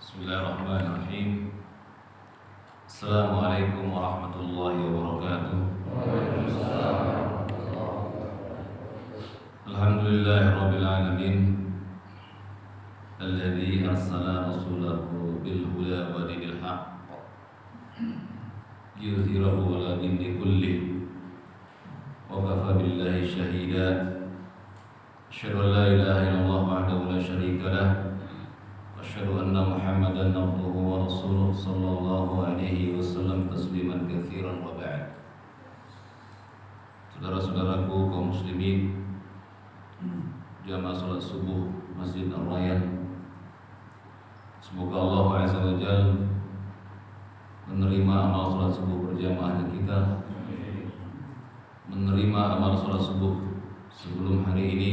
Bismillahirrahmanirrahim. Assalamualaikum warahmatullahi wabarakatuh. Alhamdulillahirabbil alamin. Alladzi arsala rasulahu bil huda wa dinil haqq yudhhirahu 'ala dini kulli wa kafa billahi shahida. Asyhadu an la ilaha illallah wahdahu la syarika lah. Asyhadu anna Muhammadan abduhu wa rasuluh sallallahu alaihi wasallam tasliman katsiran wa ba'd. Saudara-saudaraku kaum muslimin, jamaah salat subuh Masjid Ar-Rayyan, semoga Allah Azza wa Jalla menerima amal salat subuh berjamaah kita, menerima amal salat subuh sebelum hari ini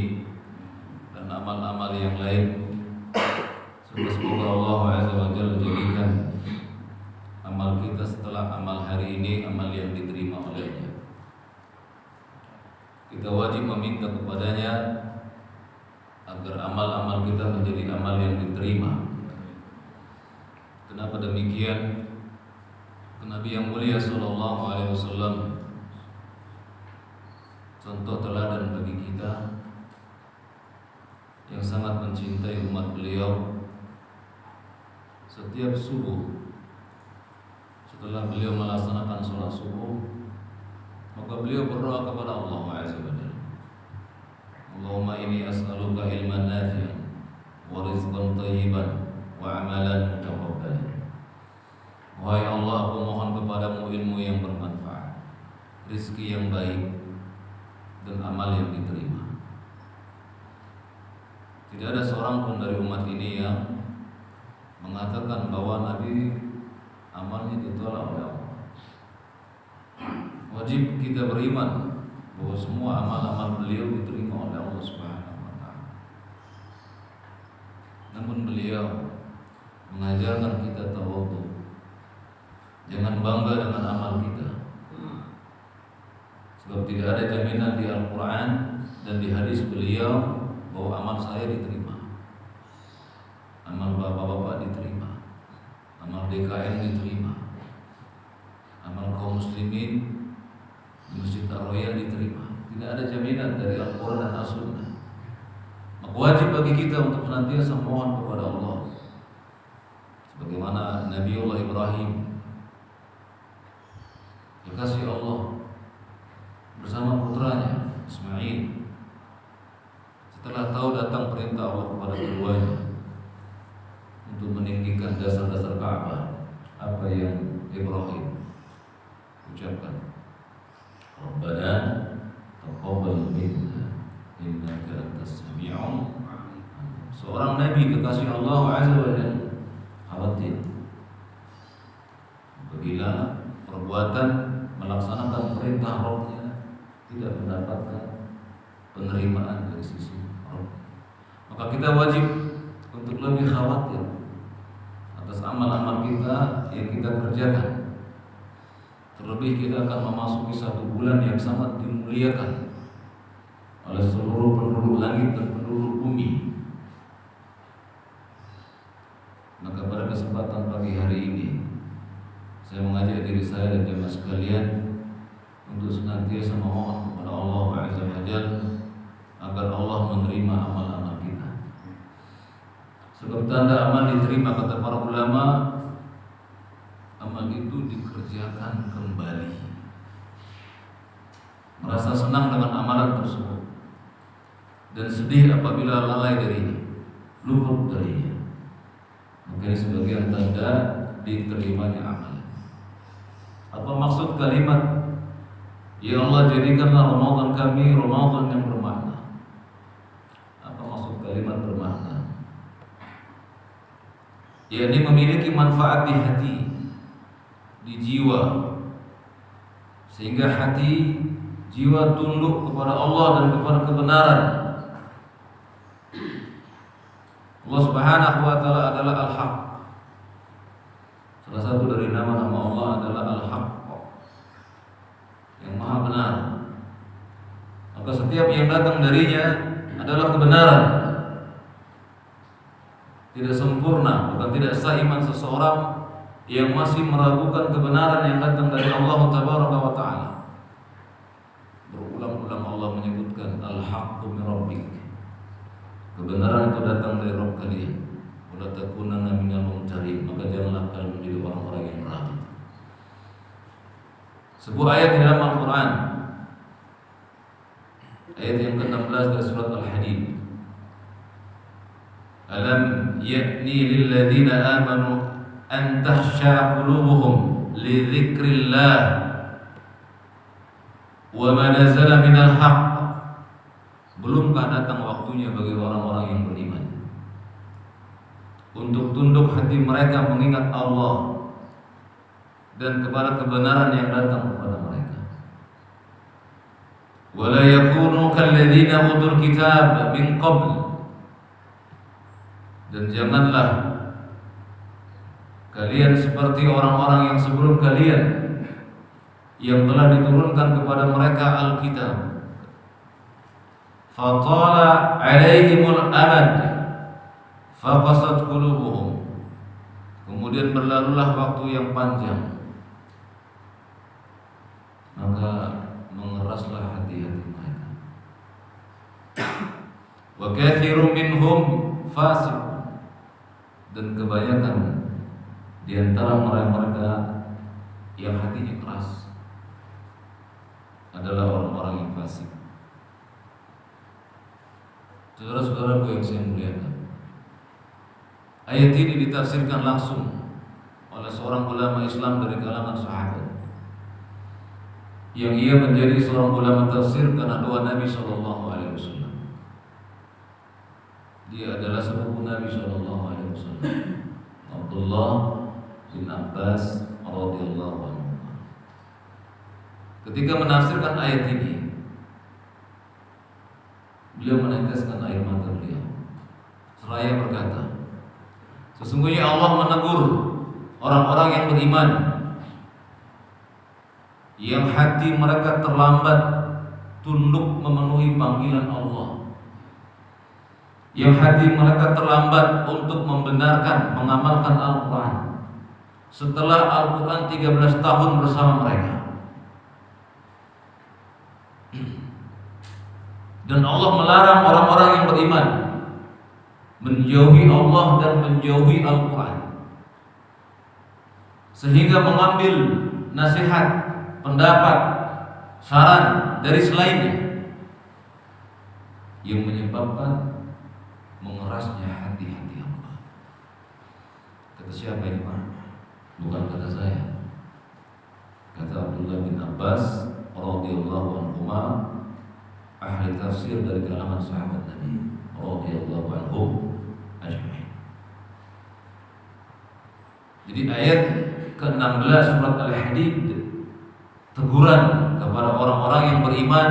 dan amal-amal yang lain. Semoga Allah Azza wa Jalla jadikan amal kita setelah amal hari ini amal yang diterima olehnya. Kita wajib meminta kepadanya agar amal-amal kita menjadi amal yang diterima. Kenapa demikian? Nabi yang mulia sallallahu alaihi wasallam contoh teladan bagi kita yang sangat mencintai umat beliau. Setiap subuh setelah beliau melaksanakan sholat subuh, maka beliau berdoa kepada Allah Azza wa Jalla. Allahumma inni as'aluka ilman nafi'an wa rizqan thayyiban wa amalan mutaqabbalan. Wahai Allah, aku mohon kepadamu ilmu yang bermanfaat, rizki yang baik, dan amal yang diterima. Tidak ada seorang pun dari umat ini yang mengatakan bahwa Nabi amalnya ditolak oleh Allah. Wajib kita beriman bahwa semua amal-amal beliau diterima oleh Allah Subhanahu wa taala. Namun beliau mengajarkan kita tawadhu. Jangan bangga dengan amal kita. Sebab tidak ada jaminan di Al-Qur'an dan di hadis beliau bahwa amal saya diterima. Amal bapak-bapak diterima, amal DKM diterima, amal kaum muslimin di Masjid Ar-Rayyan diterima. Tidak ada jaminan dari Al-Quran dan As-Sunnah. Maka wajib bagi kita untuk senantiasa mohon kepada Allah, sebagaimana Nabiullah Ibrahim, kekasih Allah, bersama putranya Ismail, setelah tahu datang perintah Allah kepada keduanya untuk meninggikan dasar-dasar Ka'bah, apa yang Ibrahim ucapkan? Rabbana taqabbal minna innaka antas sami'ul alim. Seorang nabi kekasih Allah Azza wa Jalla khawatir apabila perbuatan melaksanakan perintah Rabbnya tidak mendapatkan penerimaan dari sisi Rabb. Maka kita wajib untuk lebih khawatir atas amal-amal kita yang kita kerjakan. Terlebih kita akan memasuki satu bulan yang sangat dimuliakan oleh seluruh penduduk langit dan penduduk bumi. Maka pada kesempatan pagi hari ini saya mengajak diri saya dan jemaah sekalian untuk senantiasa memohon kepada Allah Azza wa Jalla agar Allah menerima amal-amal kita. Sebab tanda amal diterima, kata para ulama, amal itu dikerjakan kembali. Merasa senang dengan amalan tersebut dan sedih apabila lalai darinya, luput darinya. Maka ini sebagian tanda diterimanya amal. Apa maksud kalimat Ya Allah, jadikanlah Ramadan kami Ramadan yang bermakna? Apa maksud kalimat bermakna? Yakni memiliki manfaat di hati, di jiwa, sehingga hati, jiwa tunduk kepada Allah dan kepada kebenaran. Allah Subhanahu wa taala adalah Al-Haq. Salah satu dari nama-nama Allah adalah Al-Haq, yang maha benar. Maka setiap yang datang darinya adalah kebenaran. tidak sempurna, bukan tidak sah iman seseorang yang masih meragukan kebenaran yang datang dari Allah Tabaraka wa Ta'ala. Berulang-ulang Allah menyebutkan al-haqqu min rabbik, kebenaran itu datang dari Rabb kalian. Wala takunanna minal mumtarin, maka janganlah kalian menjadi orang-orang yang meragu. Sebuah ayat di dalam Al-Quran, ayat yang ke-16 dari surat Al-Hadid. Alam ya'ni lilladzina amanu an tahsha qulubuhum li dzikrillah wa ma nazala minal haqq. Belumkah datang waktunya bagi orang-orang yang beriman untuk tunduk hati mereka mengingat Allah dan kepada kebenaran yang datang kepada mereka. Wala yakunu kalladzina utul kitab min qabl, dan janganlah kalian seperti orang-orang yang sebelum kalian yang telah diturunkan kepada mereka Alkitab. Fatala alaihimul amad faqasat qulubuhum, kemudian berlalulah waktu yang panjang, maka mengeraslah hati-hati mereka. Wa katsirun minhum fasiq, dan kebanyakan di antara mereka yang hatinya keras adalah orang-orang yang fasik. Saudara-saudaraku yang saya muliakan, ayat ini ditafsirkan langsung oleh seorang ulama Islam dari kalangan sahabat, yang ia menjadi seorang ulama tafsir karena doa Nabi SAW. Dia adalah sepupu Nabi SAW, Abdullah bin Abbas radhiyallahu anhu. Ketika menafsirkan ayat ini, beliau meneteskan air mata beliau seraya berkata, sesungguhnya Allah menegur orang-orang yang beriman yang hati mereka terlambat tunduk memenuhi panggilan Allah, yang hati mereka terlambat untuk membenarkan, mengamalkan Al-Quran setelah Al-Quran 13 tahun bersama mereka. Dan Allah melarang orang-orang yang beriman menjauhi Allah dan menjauhi Al-Quran, sehingga mengambil nasihat, pendapat, saran dari selainnya, yang menyebabkan mengerasnya hati-hati hamba. Kata siapa ini Pak? Bukan kata saya. Kata Abdullah bin Abbas radhiyallahu anhuma, ahli tafsir dari kalangan sahabat Nabi radhiyallahu anhum ajma'in. Jadi ayat ke-16 surat Al-Hadid, teguran kepada orang-orang yang beriman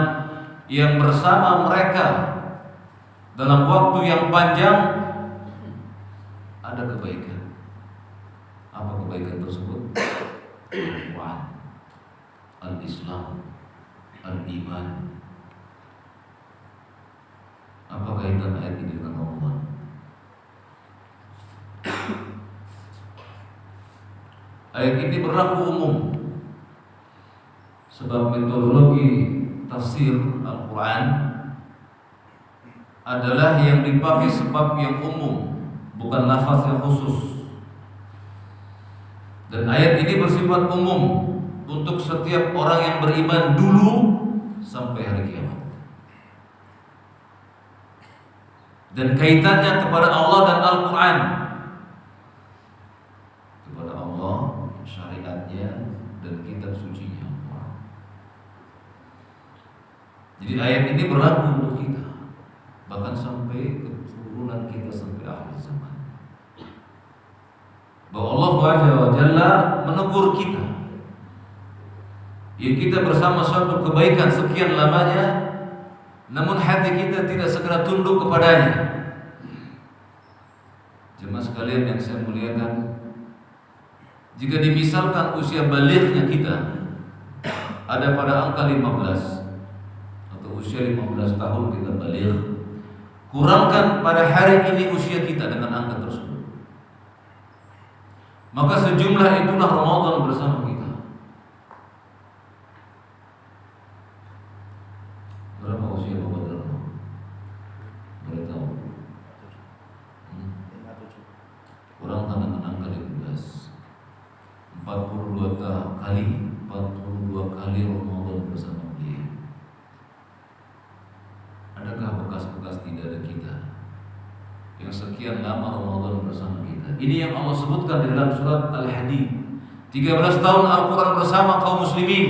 yang bersama mereka dalam waktu yang panjang ada kebaikan. Apa kebaikan tersebut? Al-Quran, Al-Islam, Al-Iman. Apa kaitan ayat ini dengan Allah? Ayat ini berlaku umum, sebab metodologi tafsir Al-Quran adalah yang dipakai sebab yang umum, bukan lafaz yang khusus. Dan ayat ini bersifat umum untuk setiap orang yang beriman dulu sampai hari kiamat. Dan kaitannya kepada Allah dan Al-Quran, kepada Allah, syariatnya, dan kitab sucinya. Jadi ayat ini berlaku untuk kita, bahkan sampai keturunan kita, sampai akhir zaman. Bahwa Allah Jalla menegur kita, ya kita bersama suatu kebaikan sekian lamanya, namun hati kita tidak segera tunduk kepadanya. Jemaah sekalian yang saya muliakan, jika dimisalkan usia balighnya kita ada pada angka 15 atau usia 15 tahun kita baligh, kurangkan pada hari ini usia kita dengan angka tersebut, Maka sejumlah itulah Ramadan bersama kita. Berapa usia Bapak Darno? Boleh tahu? Kurang tangan kali 12. 42 kali Ramadan bersama beliau. Adakah bekas-bekas di dada kita yang sekian lama Ramadan bersama kita? Ini yang Allah sebutkan di dalam surat Al-Hadid. 13 tahun Al-Quran bersama kaum muslimin.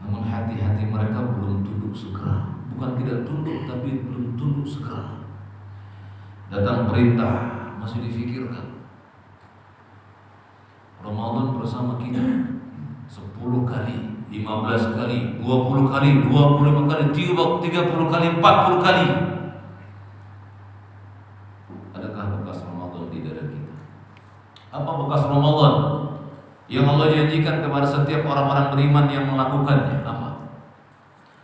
Namun hati-hati mereka belum tunduk segera. Bukan tidak tunduk, tapi belum tunduk segera. Datang perintah, masih difikirkan. Ramadan bersama kita 10 kali, 15 kali, 20 kali, 25 kali, 30 kali, 40 kali. Adakah bekas Ramadan di dada kita? Apa bekas Ramadan yang Allah janjikan kepada setiap orang-orang beriman yang melakukannya?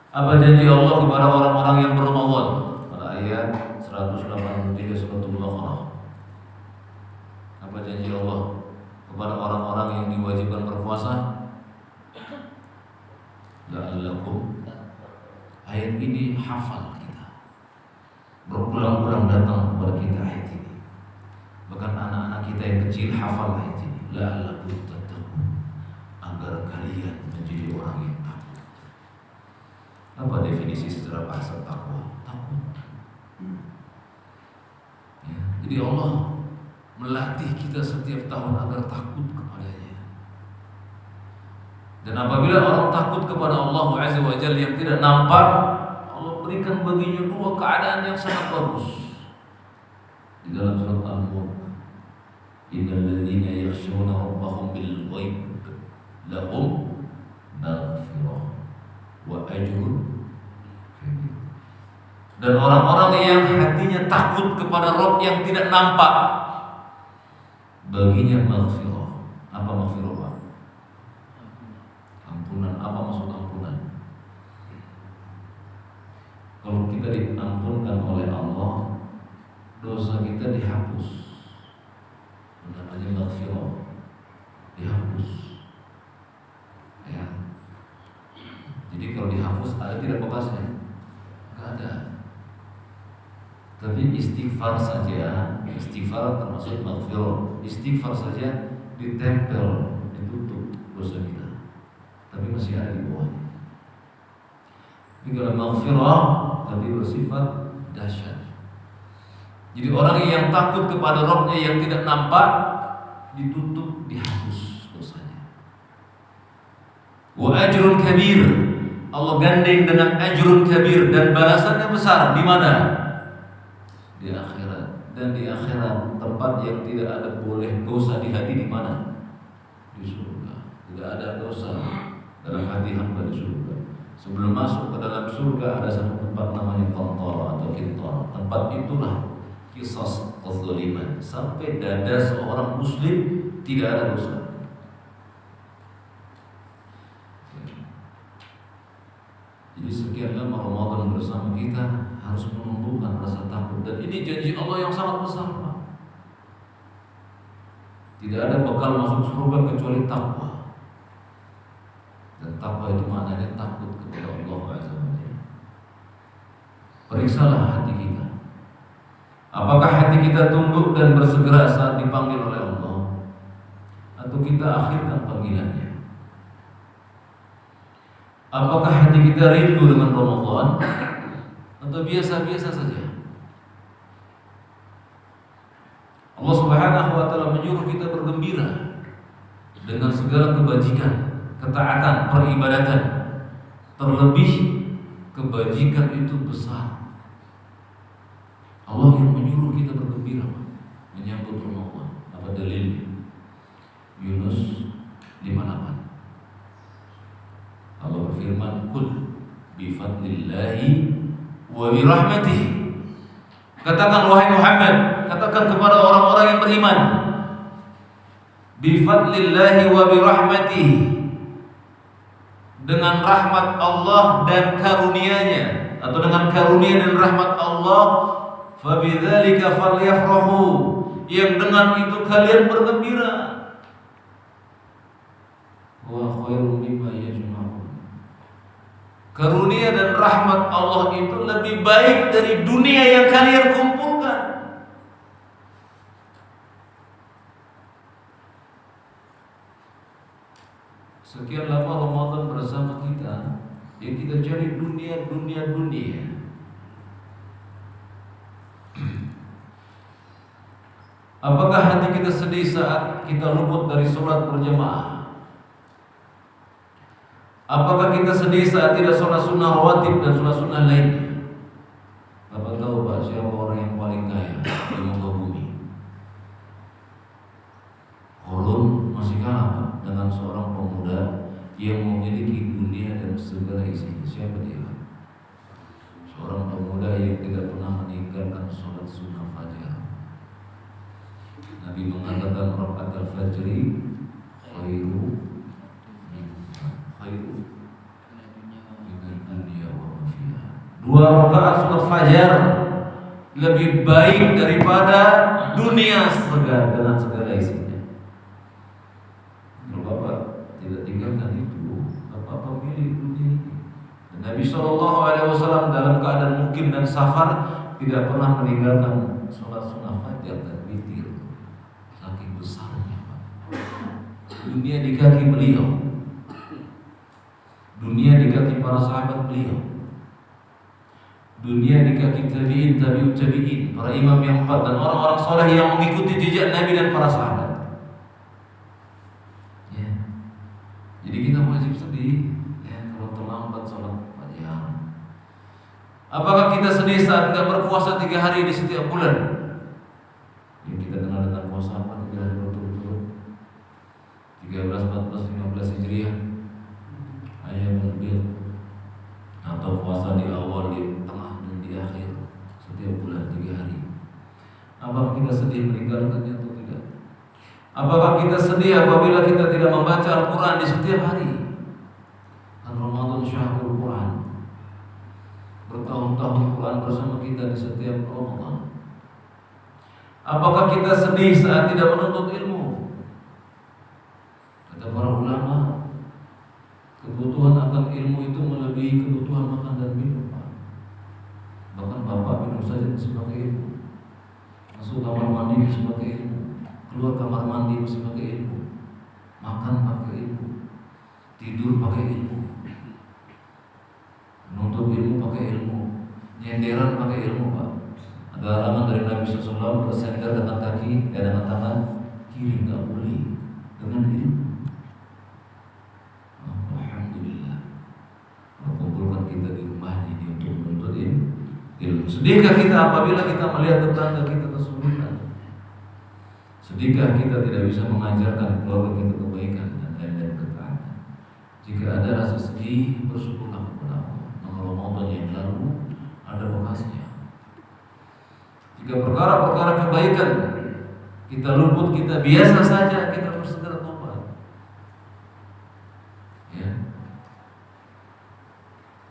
Apa janji Allah kepada orang-orang yang berRamadan? Pada ayat 183 surat Al-Baqarah. Apa janji Allah kepada orang-orang yang diwajibkan berpuasa? La'allakum. Ayat ini hafal kita, berulang-ulang datang kepada kita ayat ini. Bahkan anak-anak kita yang kecil hafal ayat ini. La'allakum tattaqun, agar kalian menjadi orang yang takut. Apa definisi secara bahasa takwa? Takut. Ya, jadi Allah melatih kita setiap tahun agar takut kepadanya. Dan apabila orang takut kepada Allah Azza wa Jalla yang tidak nampak, Allah berikan baginya dua keadaan yang sangat bagus. Di dalam surat Al-Mulk, innal ladzina yakhshawna rabbahum bil ghaib lahum maghfirah wa ajrun kabir. Dan orang-orang yang hatinya takut kepada Rabb yang tidak nampak, baginya maghfirah. Apa maghfirah? Ampunan. Apa maksud ampunan? Kalau kita diampunkan oleh Allah, dosa kita dihapus. Namanya maghfirah, dihapus. Ya. Jadi kalau dihapus ada tidak bekasnya? Enggak ada. Tapi istighfar saja, istighfar termasuk maghfirah. Istighfar saja ditempel, ditutup dosa kita, tapi masih ada di bawahnya. Tapi kalau maghfirah tadi bersifat dahsyat. Jadi orang yang takut kepada Rabb-nya yang tidak nampak, ditutup, dihapus dosanya. Wa ajrun kabir, Allah gandeng dengan ajrun kabir, dan balasannya besar. Di mana? Di akhirat. Dan di akhirat tempat yang tidak ada boleh dosa di hati, di mana? Di surga. Tidak ada dosa dalam hati hamba di surga. Sebelum masuk ke dalam surga ada satu tempat namanya qantara atau qintar. Tempat itulah qisas kezaliman, sampai dada seorang muslim tidak ada dosa. Jadi sekian lama Ramadan bersama kita harus menumbuhkan rasa takut, dan ini janji Allah yang sangat besar, Pak. Tidak ada bekal masuk surga kecuali takwa. Dan takwa itu maknanya takut kepada Allah Azza wa Jalla. Periksalah hati kita. Apakah hati kita tunduk dan bersegera saat dipanggil oleh Allah, atau kita akhirkan panggilannya? Apakah hati kita rindu dengan Ramadan, atau biasa-biasa saja? Allah Subhanahu wa Ta'ala menyuruh kita bergembira dengan segala kebajikan, ketaatan, peribadatan. Terlebih kebajikan itu besar. Allah yang menyuruh kita bergembira menyambut Ramadan. Apa dalilnya? Yunus 58. Allah berfirman, "Qul bi fadlillahi wa bi rahmatihi." Katakan wahai Muhammad, katakan kepada orang-orang yang beriman, bi fadlillahi wa bi rahmatihi, dengan rahmat Allah dan karunia-Nya, atau dengan karunia dan rahmat Allah, fa bidzalika falyafrahu, yang dengan itu kalian bergembira. Wa khairum mimma yajma'un. Karunia dan rahmat Allah itu lebih baik dari dunia yang kalian kumpulkan. Sekian lama Ramadan bersama kita, yang kita cari dunia. Apakah hati kita sedih saat kita luput dari sholat berjamaah? Apakah kita sedih saat tidak sholat sunnah rawatib dan sholat sunnah lainnya? Bapak tahu Pak, siapa orang yang paling kaya di muka bumi? Korun masih kalah Pak dengan seorang pemuda yang memiliki dunia dan segala isinya. Siapa dia? Seorang pemuda yang tidak pernah meninggalkan sholat sunnah fajar. Nabi mengatakan rakaat al-fajri khairu min dunya wa ma fiha. 2 rakaat salat fajar lebih baik daripada dunia dengan segala isinya. Kalau Bapak tidak tinggalkan itu, Bapak memilih dunia ini. Dan Nabi SAW dalam keadaan mukim dan safar tidak pernah meninggalkan sholat sunnah fajar dan witir. Saking besarnya Pak. Dunia di kaki beliau, dunia di kaki para sahabat beliau, dunia di kaki tabi'in, para imam yang 4 dan orang-orang saleh yang mengikuti jejak Nabi dan para sahabat. Ya. Jadi kita wajib sedih ya kalau terlambat sholat fajar. Apakah kita sedih saat tidak berpuasa 3 hari di setiap bulan? Yang kita kenal dengan puasa apa? 3 hari berturut-turut, 13, 14, 15 Hijriah, Ayyamul Bid, atau puasa di awal, di tengah, dan di akhir setiap bulan 3 hari. Apakah kita sedih meninggalkannya atau tidak? Apakah kita sedih apabila kita tidak membaca Al-Quran di setiap hari? Kan Ramadan syahrul Quran, bertahun-tahun Quran bersama kita di setiap Ramadan. Apakah kita sedih saat tidak menuntut ilmu? Kata para ulama, kebutuhan akan ilmu itu melebihi kebutuhan makan dan minum. Bahkan bapak minum saja masih pakai ilmu, masuk kamar mandi masih pakai ilmu, keluar kamar mandi masih pakai ilmu, makan pakai ilmu, tidur pakai ilmu, menuntut ilmu pakai ilmu, nyenderan pakai ilmu Pak. Ada larangan dari Nabi SAW bersender dengan kaki dan dengan tangan kiri, nggak boleh dengan ilmu. Alhamdulillah, mengumpulkan kita di rumahnya ini untuk menuntut ilmu. Sedihkah kita apabila kita melihat tetangga kita kesulitan? Sedihkah kita tidak bisa mengajarkan keluarga kita kebaikan dan lain-lain ketaatan? Jika ada rasa sedih, bersyukurlah kepada Allah. Maka Ramadan yang lalu ada bekasnya. Jika perkara-perkara kebaikan kita luput, kita biasa saja, kita bersegera tobat.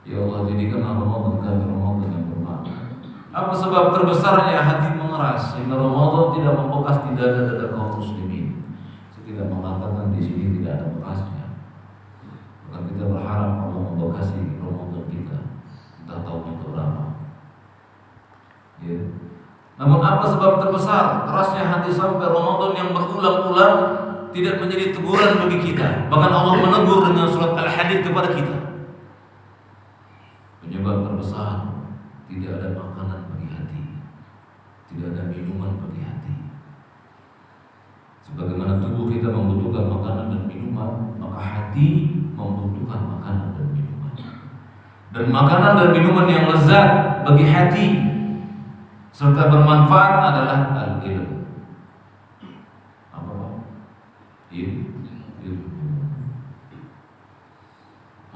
Ya Allah, jadikan Ramadan kami Ramadan yang bermakna. Apa sebab terbesarnya hati mengeras sehingga Ramadan tidak membekas di dada-dada kaum muslimin? Saya tidak mengatakan di sini tidak ada bekasnya. Maka kita berharap Allah membekasi Ramadan kita, entah tahun yang berapa. Ya. Namun apa sebab terbesar kerasnya hati sampai Ramadan yang berulang-ulang tidak menjadi teguran bagi kita? Bahkan Allah menegur dengan surat Al-Hadid kepada kita. Penyebab terbesar, tidak ada makanan bagi hati, tidak ada minuman bagi hati. Sebagaimana tubuh kita membutuhkan makanan dan minuman, maka hati membutuhkan makanan dan minuman. Dan makanan dan minuman yang lezat bagi hati serta bermanfaat adalah al-ilm. Apa Pak? Ilmu.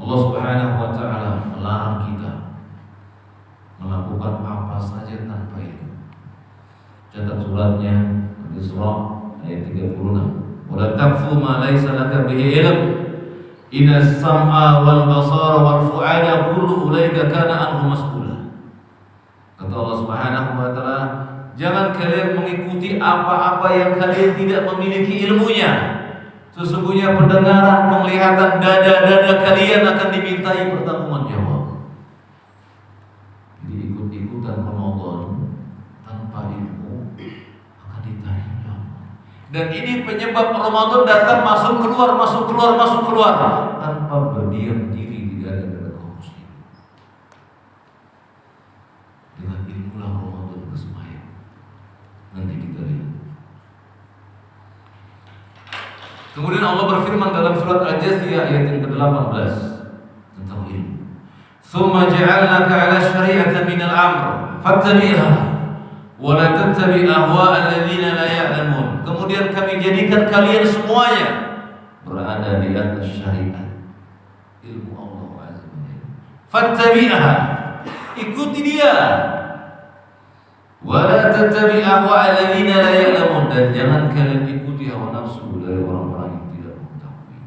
Allah Subhanahu wa ta'ala melarang kita melakukan apa saja tanpa ilmu. Catat suratnya Al-Isra ayat 36. Wala taqfu ma laysa laka bihi ilm. Inna as-sam'a wal basara wal fu'ada kullu ulaika kana anhu mas'ula. Kata Allah Subhanahu wa ta'ala, Jangan kalian mengikuti apa-apa yang kalian tidak memiliki ilmunya. Sesungguhnya pendengaran, penglihatan, dada kalian akan dimintai pertanggungan jawab. Jadi ikut-ikutan Ramadan tanpa ilmu akan ditanya. Dan ini penyebab Ramadan datang masuk keluar tanpa berdiam diri di dada kaum muslimin. Dengan ilmulah Ramadan bersemayam. Nanti kita lihat. Kemudian Allah berfirman dalam surat Al-Jathiyah ayat yang ke-18 tentang ilmu. "Tsumma ja'alnaka 'ala syari'atin min al-amr fattabi'ha wa la tattabi' ahwa'a alladziina la ya'lamun." Kemudian kami jadikan kalian semuanya berada di atas syariat ilmu Allah Azza wa Jalla. Fattabi'ha, ikuti dia. Wa la tattabi' ahwa'a alladziina la ya'lamun, dan jangan kalian ikuti hawa nafsu dari orang-orang yang tidak mengetahui.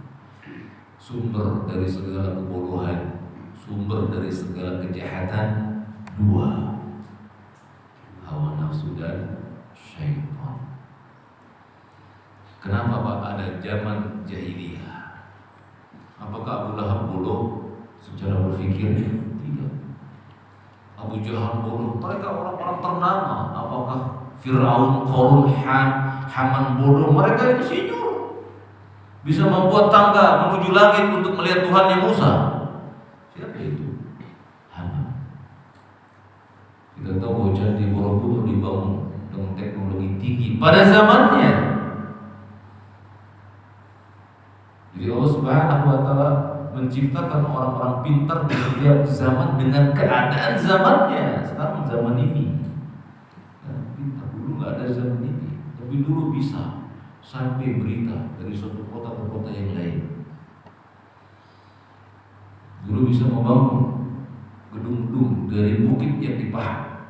Sumber dari segala kebodohan, sumber dari segala kejahatan dua, hawa nafsu dan syaitan. Kenapa Pak ada zaman jahiliyah? Apakah Abu Lahab bodoh secara berpikir? Tidak. Abu Jahal bodoh, mereka orang-orang ternama. Apakah Fir'aun, Qarun, Haman bodoh? Mereka insinyur, bisa membuat tangga menuju langit untuk melihat Tuhannya Musa. Siapa itu? Haman. Kita tahu bahwa Candi Borobudur dibangun dengan teknologi tinggi pada zamannya. Jadi Allah Subhanahu wa Ta'ala menciptakan orang-orang pintar di setiap zaman dengan keadaan zamannya. Sekarang zaman ini pintar, dulu nggak ada zaman ini, tapi dulu bisa sampai berita dari suatu kota ke kota yang lain. Dulu bisa membangun gedung-gedung dari bukit yang dipahat.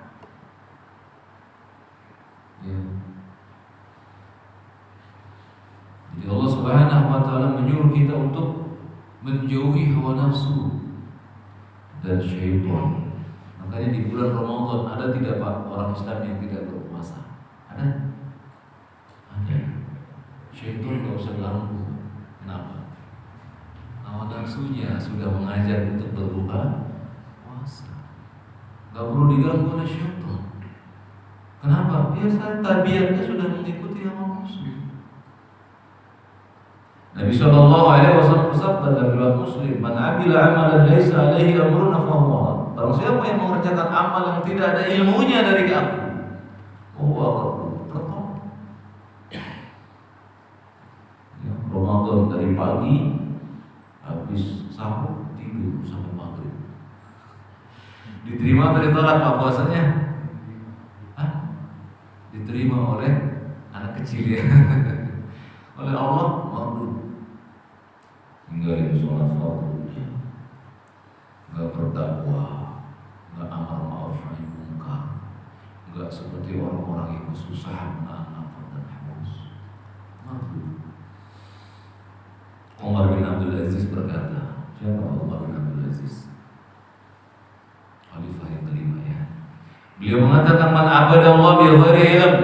Ya. Jadi Allah Subhanahu wa Ta'ala menyuruh kita untuk menjauhi hawa nafsu dan syaitan. Makanya di bulan Ramadan ada tidak Pak orang Islam yang tidak berpuasa? Ada? Ada. Syaitan nggak usah ganggu. Kenapa? Hawa nafsunya sudah mengajak untuk berbuka puasa. Gak perlu diganggu oleh syaitan. Kenapa? Biasa tabiatnya sudah mengikuti hawa nafsu. Nabi sallallahu alaihi wasallam bersabda dalam riwayat Muslim, "Man 'amila 'amalan laisa 'alaihi amruna fa huwa rad." Barang siapa yang mengerjakan amal yang tidak ada ilmunya dari aku, huwa rad. Ramadan dari pagi habis sahur tidur sampai maghrib. Diterima dari tolak Pak puasanya? Diterima oleh anak kecil ya. Oleh Allah mardud. Ninggalin sholat fardunya, nggak berdakwah, nggak amar ma'ruf nahi munkar, nggak seperti orang-orang yang kesusahan menahan lapar dan haus. Mardud. Umar bin Abdul Aziz berkata, siapa Umar bin Abdul Aziz? Khalifah yang kelima ya. Beliau mengatakan, "Man abadallah bi ghairi ilm,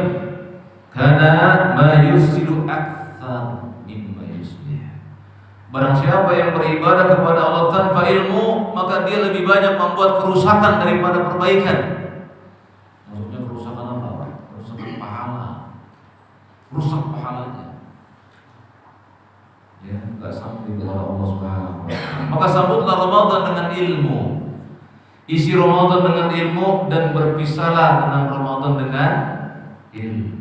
kana ma yusidu aktsar mimma yuslih." Barang siapa yang beribadah kepada Allah tanpa ilmu, maka dia lebih banyak membuat kerusakan daripada perbaikan. Maksudnya kerusakan apa? Kerusakan pahala. Rusak pahalanya. Ya, enggak sampai kepada Allah Subhanahu wa Ta'ala. Maka sambutlah Ramadan dengan ilmu. Isi Ramadan dengan ilmu dan berpisahlah dengan Ramadan dengan ilmu.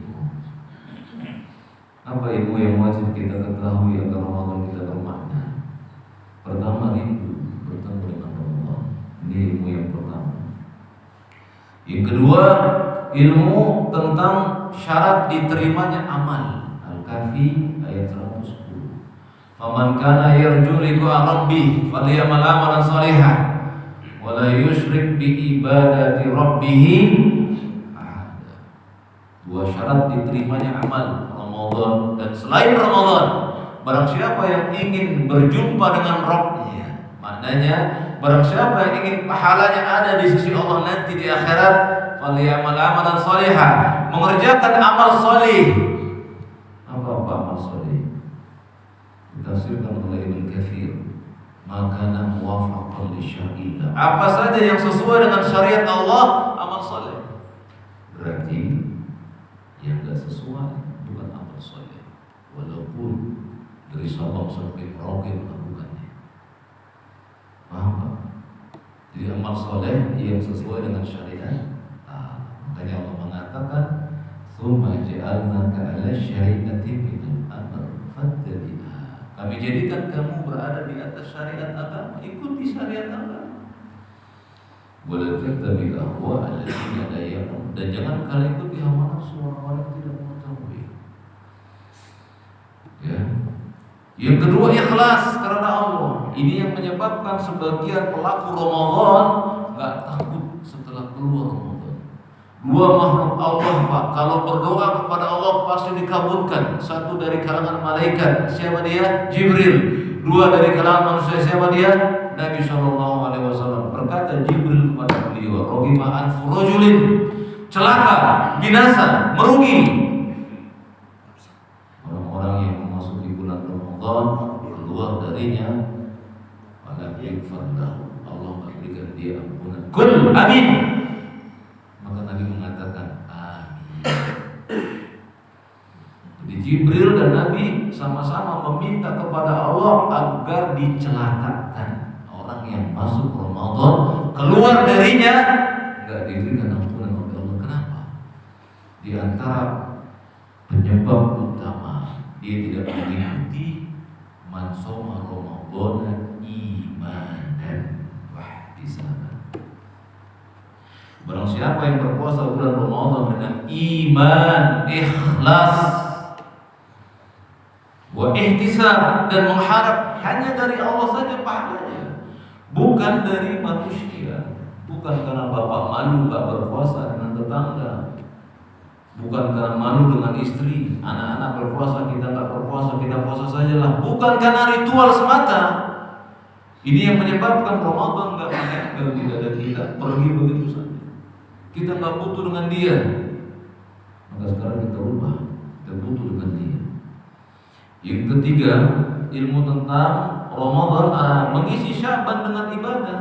Apa ilmu yang wajib kita ketahui agar Ramadan kita bermakna? Pertama, rindu bertemu dengan Ramadan. Ini ilmu yang pertama. Yang kedua, ilmu tentang syarat diterimanya amal. Al-Kahfi ayat 110. Faman kana yarju liqa rabbih falyamal amalan shalihan wa la yusyrik bi ibadati rabbih ahada. Dua syarat diterimanya amal Ramadan dan selain Ramadan. Barang siapa yang ingin berjumpa dengan Rabbnya, maknanya barang siapa yang ingin pahalanya ada di sisi Allah nanti di akhirat, falyamal amalan shalihan, mengerjakan amal soleh. Apa amal soleh? Ditafsirkan oleh Ibnu Katsir, maka muwafaqan li syari'illah. Apa saja yang sesuai dengan syariat Allah, amal soleh. Berarti yang tidak sesuai bukan amal soleh, walaupun dari Sabang sampai Merauke melakukannya. Paham tak? Jadi amal soleh yang sesuai dengan syariat. Makanya Allah mengatakan, "Tsumma ja'alnaka 'ala syari'atin minal amr fattabi'ha." Kami jadikan kamu berada di atas syariat agama, ikuti syariat agama. Wala tattabi' ahwa alladziina la ya'lamun, dan jangan kalian ikuti hawa nafsu orang-orang yang tidak mengetahui. Ya. Yang kedua, ikhlas karena Allah. Ini yang menyebabkan sebagian pelaku Ramadan enggak takut setelah keluar Ramadan. Dua makhluk Allah, Pak, kalau berdoa kepada Allah pasti dikabulkan. Satu dari kalangan malaikat, siapa dia? Jibril. Dua dari kalangan manusia, siapa dia? Nabi SAW. Berkata Jibril kepada beliau, "Rogima anfu rajulin," celaka, binasa, merugi orang-orang yang memasuki bulan Ramadan, keluar darinya, wala yaghfir lahu, Allah berikan dia ampunan. Kul amin. Maka Nabi mengatakan amin. Jadi Jibril dan Nabi sama-sama meminta kepada Allah agar dicelakakan orang yang masuk Ramadan, keluar darinya enggak diberikan ampunan oleh Allah. Kenapa? Di antara penyebab utama dia tidak mengikuti man shoma Ramadan imanan wahtisaban. Barang siapa yang berpuasa bulan Ramadan dengan iman, ikhlas, wa ihtisab, dan mengharap hanya dari Allah saja pahalanya, bukan dari manusia. Bukan karena bapak malu gak berpuasa dengan tetangga, bukan karena malu dengan istri, anak-anak berpuasa kita gak berpuasa, kita puasa sajalah, bukan karena ritual semata. Ini yang menyebabkan Ramadan gak menempel di dada kita, pergi begitu saja. Kita gak butuh dengan dia. Maka sekarang kita ubah, kita butuh dengan dia. Yang ketiga, ilmu tentang Ramadan, mengisi Sya'ban dengan ibadah,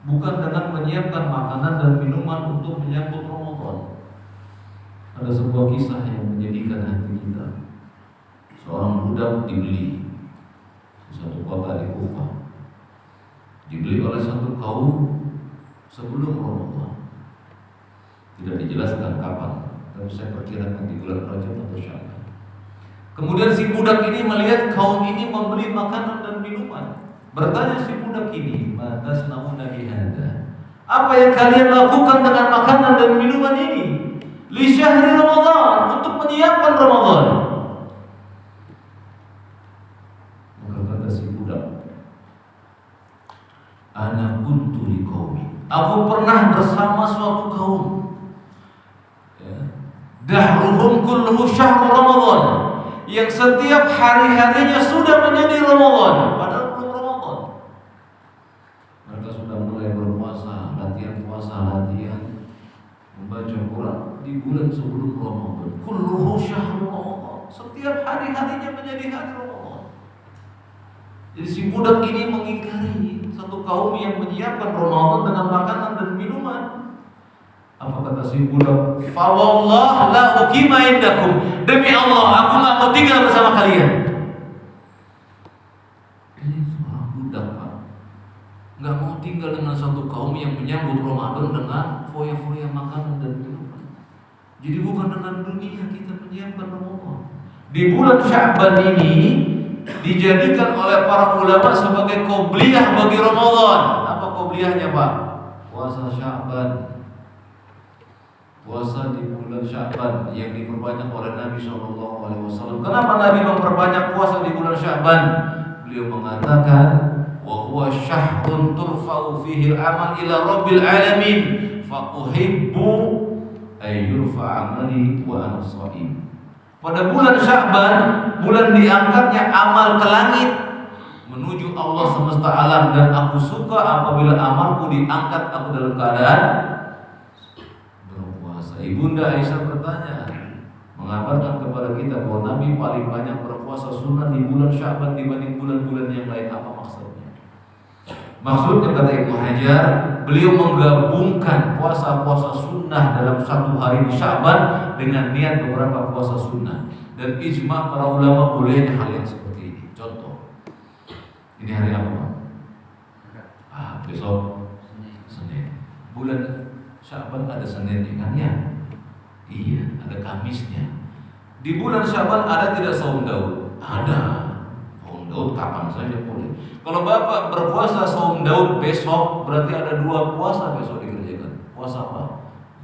bukan dengan menyiapkan makanan dan minuman untuk menyambut Ramadan. Ada sebuah kisah yang menjadikan hati kita. Seorang budak dibeli di satu kota di Kufah, dibeli oleh satu kaum sebelum Ramadan. Tidak dijelaskan kapan, tapi saya perkirakan di bulan Rajab atau Sya'ban. Kemudian si budak ini melihat kaum ini membeli makanan dan minuman. Bertanya si budak ini, "Ma tasnauna bihadza?" Apa yang kalian lakukan dengan makanan dan minuman ini? Li syahri Ramadan, untuk menyiapkan Ramadan. Maka kata si budak, "Ana kuntu liqaumi." Aku pernah bersama suatu kaum. Dahruhum kulluhu syahru Ramadan, yang setiap hari-harinya sudah menjadi Ramadan, padahal belum Ramadan. Mereka sudah mulai berpuasa, latihan membaca Quran di bulan sebelum Ramadan. Kulluhu syahru Ramadan, setiap hari-harinya menjadi hari Ramadan. Jadi si budak ini mengingkari satu kaum yang menyiapkan Ramadan dengan makanan dan minuman. Apa kata si budak? "Fa wallah la uqima indakum." Demi Allah, aku enggak mau tinggal bersama kalian. Ini seorang budak, Pak, enggak mau tinggal dengan satu kaum yang menyambut Ramadan dengan foya-foya makanan dan minuman. Jadi bukan dengan dunia kita menyiapkan Ramadan. Di bulan Sya'ban ini dijadikan oleh para ulama sebagai qobliyah bagi Ramadan. Apa qobliyahnya, Pak? Puasa Sya'ban. Puasa di bulan Sya'ban yang diperbanyak oleh Nabi SAW. Kenapa Nabi memperbanyak puasa di bulan Sya'ban? Beliau mengatakan, "Wa huwa syahrun turfa'u fihi al-amal ila rabbil alamin, fa uhibbu ay yurfa'a 'amali wa ana sha'im." Pada bulan Sya'ban, bulan diangkatnya amal ke langit menuju Allah semesta alam, dan aku suka apabila amalku diangkat aku dalam keadaan berpuasa. puasa. Ibunda Aisyah bertanya, mengabarkan kepada kita bahwa Nabi paling banyak berpuasa sunnah di bulan Sya'ban dibanding bulan-bulan yang lain. Apa maksudnya? Maksudnya kata Ibnu Hajar, beliau menggabungkan puasa-puasa sunnah dalam satu hari di Sya'ban dengan niat beberapa puasa sunnah. Dan ijma para ulama bolehnya hal yang seperti ini. Contoh, ini hari apa? Besok Senin. Bulan Sya'ban ada Seninnya kan ya? Iya, ada Kamisnya. Di bulan Sya'ban ada tidak saum Daud? Ada. Saum Daud kapan saja boleh. Kalau Bapak berpuasa saum Daud besok, berarti ada 2 puasa besok dikerjakan. Puasa apa?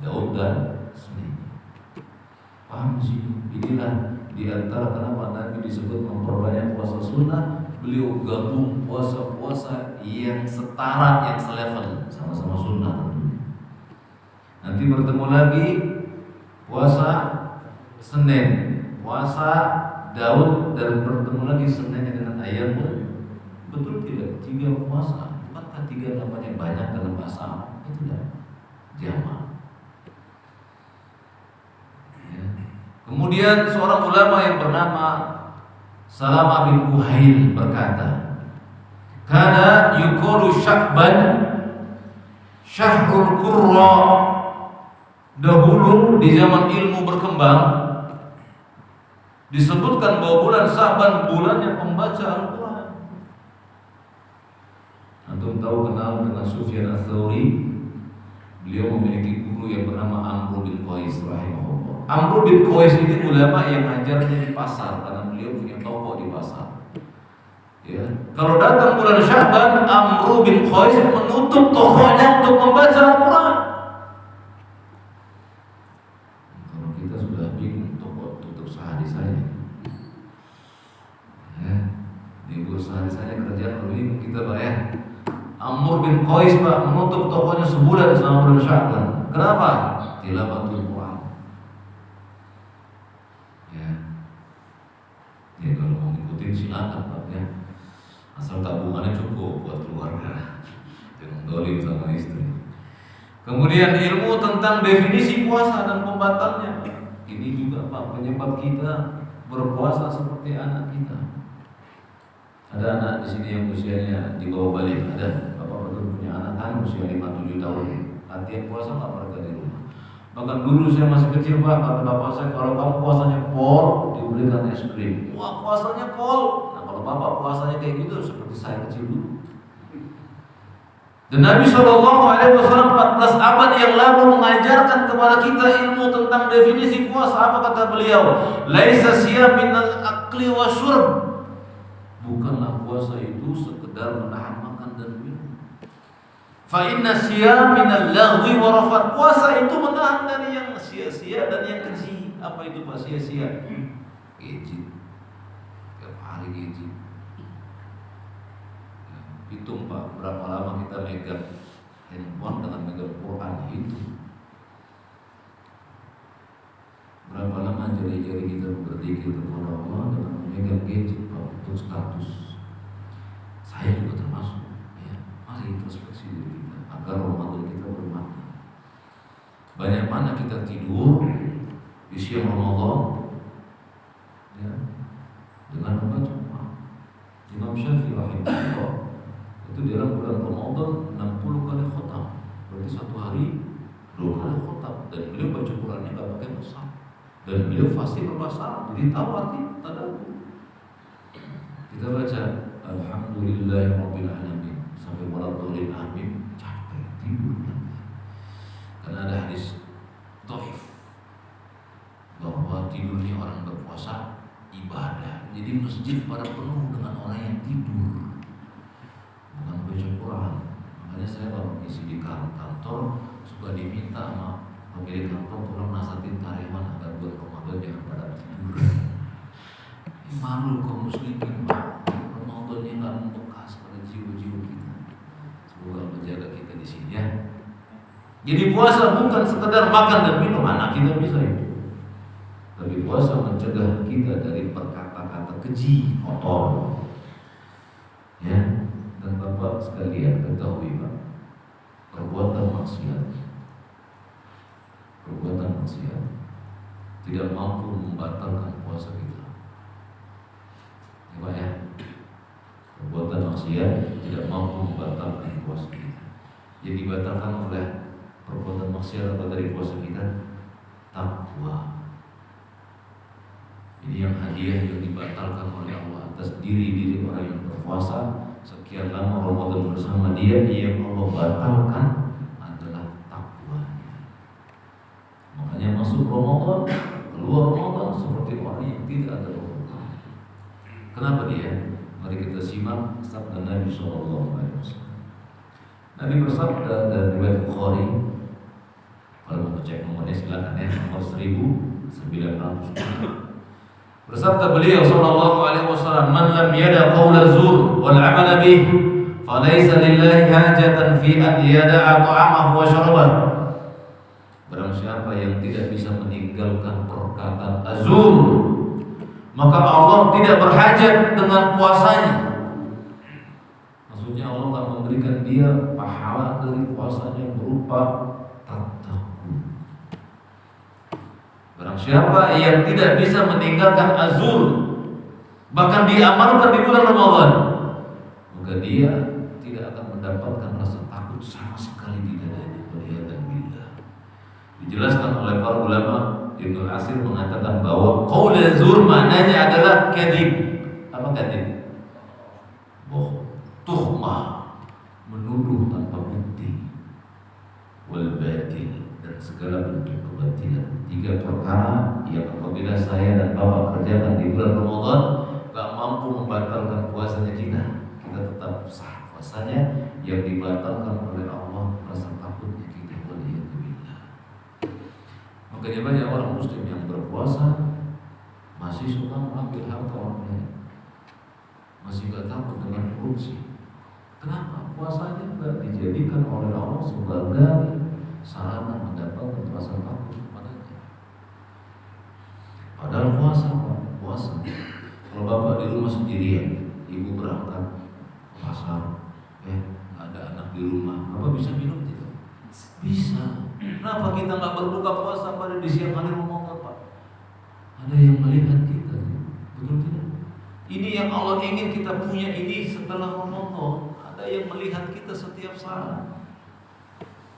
Daud dan Senin. Paham sih? Inilah di antara kenapa Nabi disebut memperbanyak puasa sunnah. Beliau gabung puasa-puasa yang setara, yang selevel, sama-sama sunnah tentunya. Nanti bertemu lagi puasa Senin, puasa Daud, dan bertemu lagi Seninnya dengan ayam. Betul tidak? 3 puasa. Bukankah 3 namanya banyak dalam bahasa Arab? Itu tidak jamaah. Ya. Kemudian seorang ulama yang bernama Salamah bin Kuhail berkata, "Kana yuqalu Sya'ban syahrul qurra." Dahulu di zaman ilmu berkembang disebutkan bahwa bulan Sya'ban bulannya pembaca Al-Quran. Antum tahu kenal dengan Sufyan Ats-Tsauri? Beliau memiliki guru yang bernama Amr bin Qais rahimahullah. Amr bin Qais ini ulama yang ngajarnya di pasar karena beliau punya toko di pasar. Ya. Kalau datang bulan Sya'ban, Amr bin Qais menutup tokonya untuk membaca Al-Quran. Kalau kita sudah bingung toko tutup sehari saja. Ya. Libur sehari saja kerjaan bingung kita Pak ya. Amr bin Qais Pak menutup tokonya sebulan selama bulan Sya'ban. Kenapa? Tilawatul Quran. Ya. Ya kalau mau ngikutin silakan Pak ya. Asal tabungannya cukup buat keluarga. Jangan dolim sama istri. Kemudian ilmu tentang definisi puasa dan pembatalnya. Ini juga Pak penyebab kita berpuasa seperti anak kita. Ada anak di sini yang usianya di bawah balik, ada. Bapak betul punya anak kan usia 5-7 tahun. Latihan puasa nggak mereka di rumah. Bahkan dulu saya masih kecil Pak, kata bapak saya, kalau kamu puasanya pol, diberikan es krim. Wah puasanya pol. Nah kalau bapak puasanya kayak gitu seperti saya kecil dulu. Dan Nabi SAW 14 abad yang lalu mengajarkan kepada kita ilmu tentang definisi puasa. Apa kata beliau? Laisa siyam minal akli wa syurb. Bukanlah puasa itu sekedar menahan makan dan minum. Fa inna siyam minal laghwi wa rafat. Puasa itu menahan dari yang sia-sia dan yang keji. Apa itu Pak sia-sia? Gadget. Tiap hari gadget. Hitung Pak, berapa lama kita megang handphone dengan megang Quran, hitung. Berapa lama jari-jari kita berzikir kepada Allah dengan memegang gadget Pak untuk status. Saya juga termasuk ya. Mari introspeksi diri kita agar Ramadan kita bermakna. Banyak mana kita tidur di siang Ramadan ya, dengan membaca Quran. Imam Syafi'i rahimahullah itu dalam bulan Ramadan 60 kali khatam. Berarti satu hari 2 kali khatam. Dan beliau baca Qurannya gak pakai mushaf. Dan beliau fasih berbahasa Arab, jadi tahu arti tadabbur. Kita baca Alhamdulillahirabbil alamin sampai waladhdallin amin, capek tidur lagi. Karena ada hadis dhaif bahwa tidurnya orang berpuasa ibadah. Jadi masjid pada penuh dengan orang yang tidur, bukan baca Quran. Makanya saya kalau ngisi di kantor suka diminta sama pemilik kantor tolong nasihatin karyawan agar buat Ramadan jangan pada tidur. Ini malu kaum muslimin Pak. Ramadannya nggak membekas pada jiwa-jiwa kita. Semoga menjaga kita di sini ya. Jadi puasa bukan sekedar makan dan minum, anak kita bisa itu. Tapi puasa mencegah kita dari perkata-kata keji, kotor. Ya. Dan Bapak sekalian ketahui Pak, perbuatan maksiat maksiat tidak mampu membatalkan puasa kita. Ya, perbuatan maksiat tidak mampu membatalkan puasa kita. Yang dibatalkan oleh perbuatan maksiat atau dari puasa kita takwa. Ini yang hadiah yang dibatalkan oleh Allah atas diri orang yang berpuasa sekian lama Ramadan bersama dia, yang Allah batalkan adalah takwanya. Makanya masuk Ramadan, keluar Ramadan seperti orang yang tidak ada Ramadan. Kenapa dia? Mari kita simak sabda Nabi SAW. Nabi bersabda dan riwayat Bukhari. Kalau mau cek nomornya silakan ya, nomor 1900. Bersabda beliau sallallahu alaihi wasallam, "Man lam yada qaula zur wal 'amal bih, falaysa lillahi hajatan fi an yada'a ta'amahu wa syarabahu." Barang siapa yang tidak bisa meninggalkan perkataan azur, maka Allah tidak berhajat dengan puasanya. Maksudnya Allah tak memberikan dia pahala dari puasanya berupa tattaqu. Barang siapa yang tidak bisa meninggalkan azur, bahkan diamalkan di bulan Ramadan, maka dia tidak akan mendapatkan rasa takut sama sekali di dadanya. Waliyadzubillah. Dijelaskan oleh para ulama, Ibnu Asir mengatakan bahwa qaul azur maknanya adalah kadzib. Apa kadzib? Bohong, tuhmah, menuduh tanpa bukti, wal batil, dan segala bentuk kebatilan. 3 perkara yang apabila saya dan Bapak kerjakan di bulan Ramadan gak mampu membatalkan puasanya kita tetap sah puasanya. Yang dibatalkan oleh Allah rasa takutnya kita. Waliyadzubillah. Makanya banyak orang muslim yang berpuasa masih suka mengambil harta orang lain, masih gak takut dengan korupsi. Kenapa? Puasanya gak dijadikan oleh Allah sebagai sarana mendapatkan rasa takut kepadanya. Padahal puasa. Kalau bapak di rumah sendirian, ibu berangkat ke pasar, nggak ada anak di rumah, bapak bisa minum tidak? Bisa. Kenapa kita nggak berbuka puasa pada di siang hari Ramadan, Pak? Ada yang melihat kita, betul tidak? Ini yang Allah ingin kita punya ini setelah Ramadan. Ada yang melihat kita setiap saat.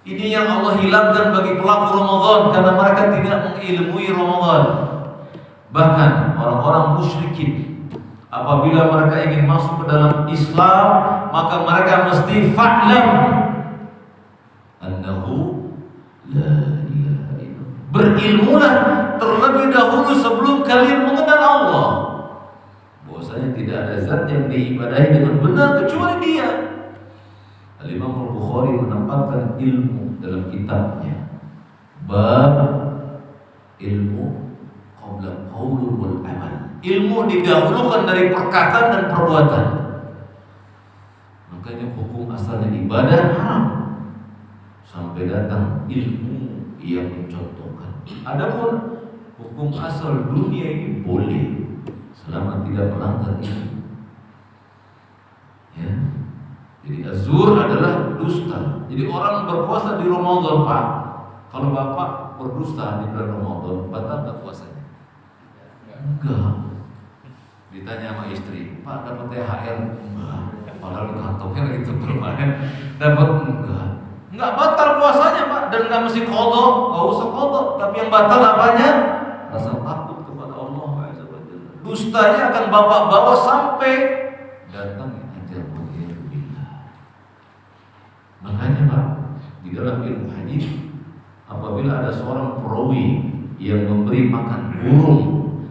Ini yang Allah hilangkan bagi pelaku Ramadan karena mereka tidak mengilmui Ramadan. Bahkan orang-orang musyrikin apabila mereka ingin masuk ke dalam Islam, maka mereka mesti fa'lam annahu la ilaha illallah. Berilmulah terlebih dahulu sebelum kalian mengenal Allah, bahwasanya tidak ada zat yang diibadahi dengan benar kecuali Dia. Al-Imam Al-Bukhari menempatkan ilmu dalam kitabnya bab ilmu qabla qaul wal amal. Ilmu didahulukan dari perkataan dan perbuatan. Makanya hukum asalnya ibadah haram sampai datang ilmu yang mencontohkan. Adapun hukum asal dunia ini boleh selama tidak melanggar ini. Ya. Jadi azur adalah dusta. Jadi orang berpuasa di Ramadan, Pak, kalau bapak berdusta di bulan Ramadan, batal nggak puasanya? Enggak. Ditanya sama istri, Pak dapat THR? Enggak. Padahal di kantongnya lagi tebel banget. Dapat? Enggak batal puasanya, Pak. Dan nggak mesti qadha, nggak usah qadha. Tapi yang batal apanya? Rasa takut kepada Allah. Dustanya akan bapak bawa sampai datang ajal. Makanya Pak, di dalam ilmu hadis, apabila ada seorang perawi yang memberi makan burung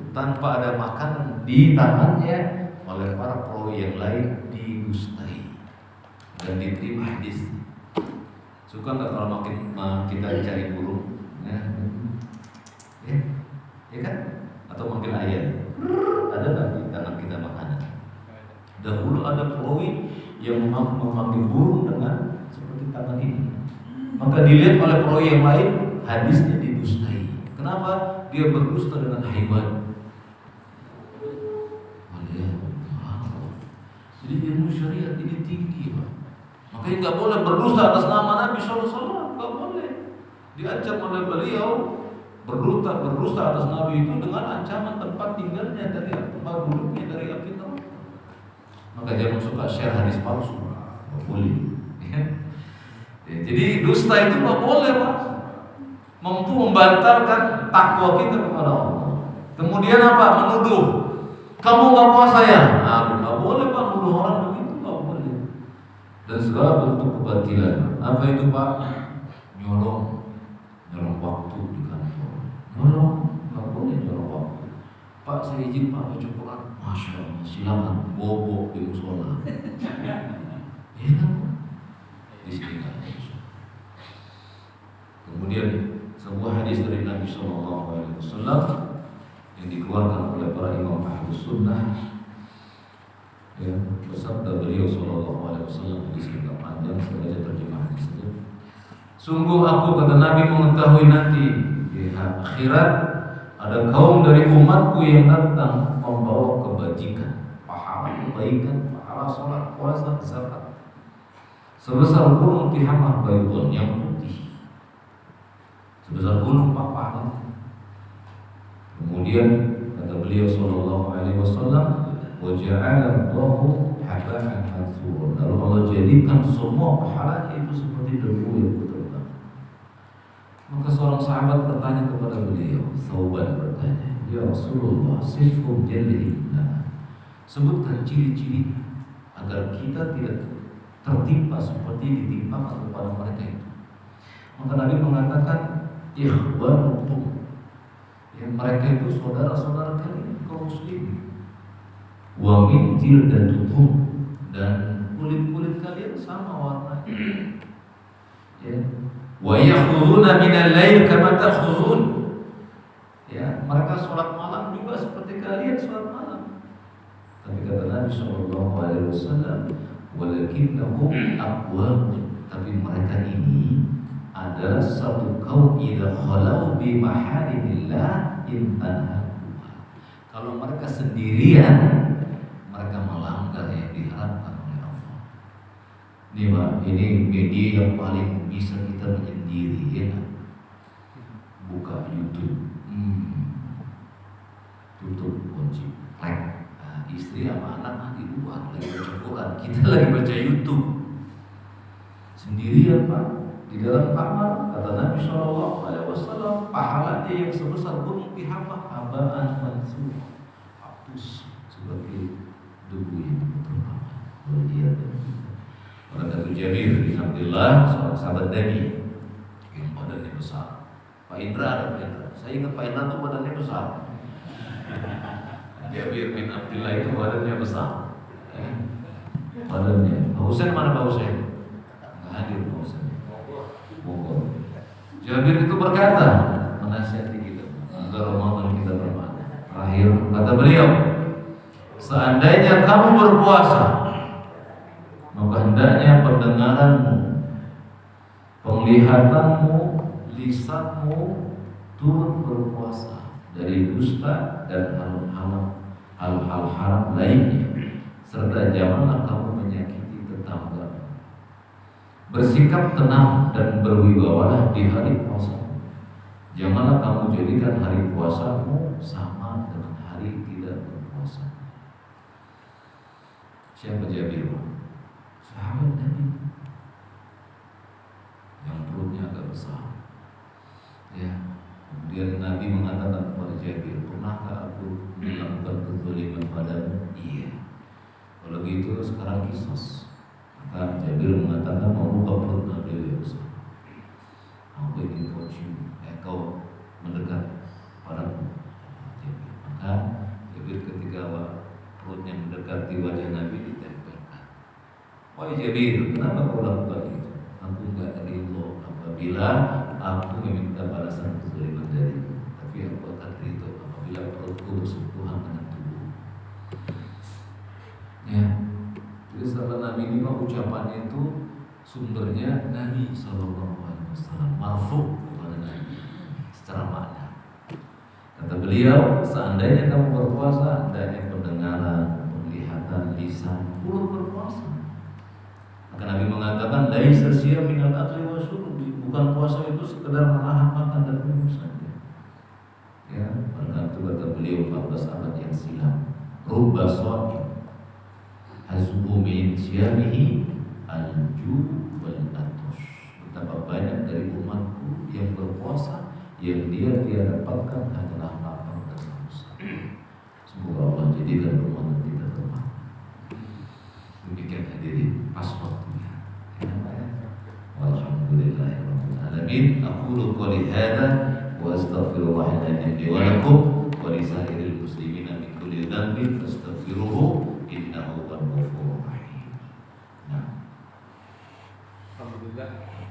tanpa ada makanan di tangannya, oleh para perawi yang lain didustai dan diterima hadis. Suka nggak kalau makin kita cari burung, ya kan? Atau manggil ayam, ada nggak di tangan kita makanan? Dahulu ada perawi yang memanggil burung dengan seperti tangan ini, maka dilihat oleh perawi yang lain hadisnya didustai. Kenapa? Dia berdusta dengan hewan. Jadi ilmu syariat ini tinggi, Pak. Makanya nggak boleh berdusta atas nama Nabi SAW, nggak boleh. Diancam oleh beliau berdusta atas Nabi itu dengan ancaman tempat tinggalnya dari tempat duduknya dari api neraka. Maka jangan suka share hadis palsu, nggak boleh. Ya. Jadi dusta itu nggak boleh, Pak. Mampu membantalkan takwa kita kepada Allah. Kemudian apa? Menuduh. Kamu nggak puasa ya? Nah, nggak boleh, Pak. Menuduh orang begitu nggak boleh. Dan segala bentuk kebatilan. Apa itu, Pak? Nyolong waktu di kantor. Nyolong, nggak boleh nyolong waktu. Pak, saya izin Pak baca Quran. Masya Allah, silakan bobo di musola. Ya kan? Di sini kan. Kemudian sebuah hadis dari Nabi SAW yang dikeluarkan oleh para imam Ahlus Sunnah, ya, bersabda beliau SAW, hadis yang panjang, saya baca terjemahannya saja. Sungguh aku, kata Nabi, mengetahui nanti di akhirat ada kaum dari umatku yang datang membawa kebajikan, pahala kebaikan, pahala sholat, puasa, zakat sebesar gunung Tihamah Baydun yang putih, sebesar gunung papahan. Kemudian kata beliau sallallahu alaihi wasallam, wa ja'ala Allahu haba'an mansura. Lalu Allah jadikan semua pahala itu seperti debu yang berterbangan. Maka seorang sahabat bertanya kepada beliau, Thauban bertanya, ya Rasulullah, sifhum jalilna, sebutkan ciri-ciri agar kita tidak tertimpa seperti ditimpa kepada mereka itu. Maka Nabi mengatakan, ikhwanukum, yang mereka itu saudara-saudara kalian kaum muslimin. Wa min jildatukum, dan kulit-kulit kalian sama warnanya. Ya. Wa yakhuduna minal lail kama takhudun. Ya, mereka sholat malam juga seperti kalian sholat malam. Tapi kata Nabi sallallahu alaihi wasallam, walakinnahum aqwamun, tapi mereka ini adalah satu kaum idza khalau bi maharimillah intanhaquha. Kalau mereka sendirian, mereka melanggar yang diharamkan oleh Allah. Ini Pak, ini media yang paling bisa kita menyendiri, ya. Buka YouTube, tutup kunci, istri sama anak di luar lagi baca Quran, kita lagi baca YouTube sendirian, Pak. Di dalam kamar, kata Nabi SAW, pahalanya yang sebesar gunung Tihamah, habaan mansura, hapus sebagai debu yang berterbangan. Pada satu Jabir bin Abdullah, seorang sahabat Nabi yang badannya besar. Pak Indra ada Pak Indra. Saya ingat Pak Indra itu badannya besar. Jabir bin Abdullah itu badannya besar. Badannya. Pak Husain mana Pak Husain? Nggak hadir Pak Husain. Bogor. Jabir itu berkata, menasihati kita agar Ramadan kita bermakna. Terakhir kata beliau, seandainya kamu berpuasa, maka hendaknya pendengaranmu, penglihatanmu, lisanmu turut berpuasa dari dusta dan hal-hal haram lainnya, serta janganlah kamu menyakiti tetangga. Bersikap tenang dan berwibawalah di hari puasa. Janganlah kamu jadikan hari puasamu sama dengan hari tidak berpuasa. Siapa Jabir? Sahabat Nabi yang perutnya agak besar. Ya. Kemudian Nabi mengatakan kepada Jabir, pernahkah aku melakukan kezaliman padamu? Iya. Kalau gitu sekarang kisos. Maka Jabir mengatakan, mau buka perut Nabi yang besar. Aku ingin kau cium, kau mendekat padaku. Maka Jabir ketika perutnya mendekati wajah Nabi ditempelkan. Wahai Jabir, kenapa kau lakukan itu? Aku enggak ridho apabila aku meminta balasan kezaliman darimu, tapi aku akan ridho apabila perutku bersentuhan dengan tubuh. Ya. Jadi sahabat Nabi ini Pak, ucapannya itu sumbernya Nabi SAW, marfu kepada Nabi secara makna. Kata beliau, seandainya kamu berpuasa, hendaknya pendengaran, penglihatan, lisan, turut berpuasa. Maka Nabi mengatakan, laisa siyam minal akli wa syurbi, bukan puasa itu sekedar menahan makan dan minum saja. Ya, maka itu kata beliau 14 abad yang silam. Rubba shaqin hazbu min siyamihi al-ju' wal atash. Betapa banyak dari umatku yang berpuasa yang dia dapatkan hanyalah lapar dan haus. Semoga Allah jadikan Ramadan kita tepat. Demikian hadirin, pas waktunya. Walhamdulillahirabbil alamin. Aqulu qouli hadza wa astaghfirullah li wa lakum wa li sa'iril muslimina min kulli dhanbin fastaghfiruhu innahu huwal ghafurur rahim. Nah, Alhamdulillah.